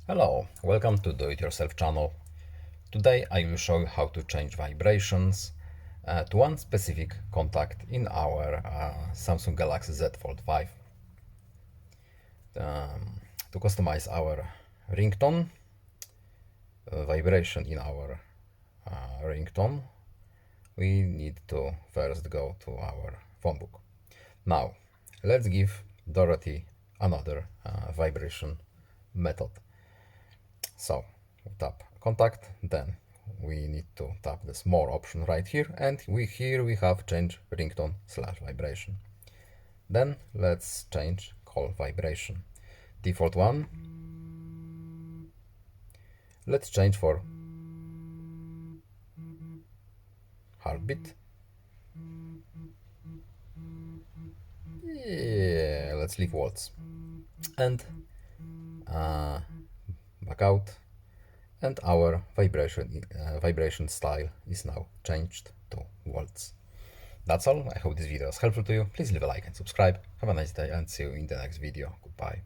Hello, welcome to Do It Yourself channel. Today I will show you how to change vibrations to one specific contact in our Samsung Galaxy Z Fold5. To customize our ringtone, vibration in our ringtone, we need to first go to our phone book. Now, let's give Dorothy another vibration method. So tap contact, then we need to tap this more option right here, and here we have change ringtone / vibration. Then let's change call vibration. Default one. Let's change for heartbeat. Yeah, let's leave waltz and back out, and our vibration style is now changed to waltz. That's all. I hope this video was helpful to you. Please leave a like and subscribe. Have a nice day and see you in the next video. Goodbye.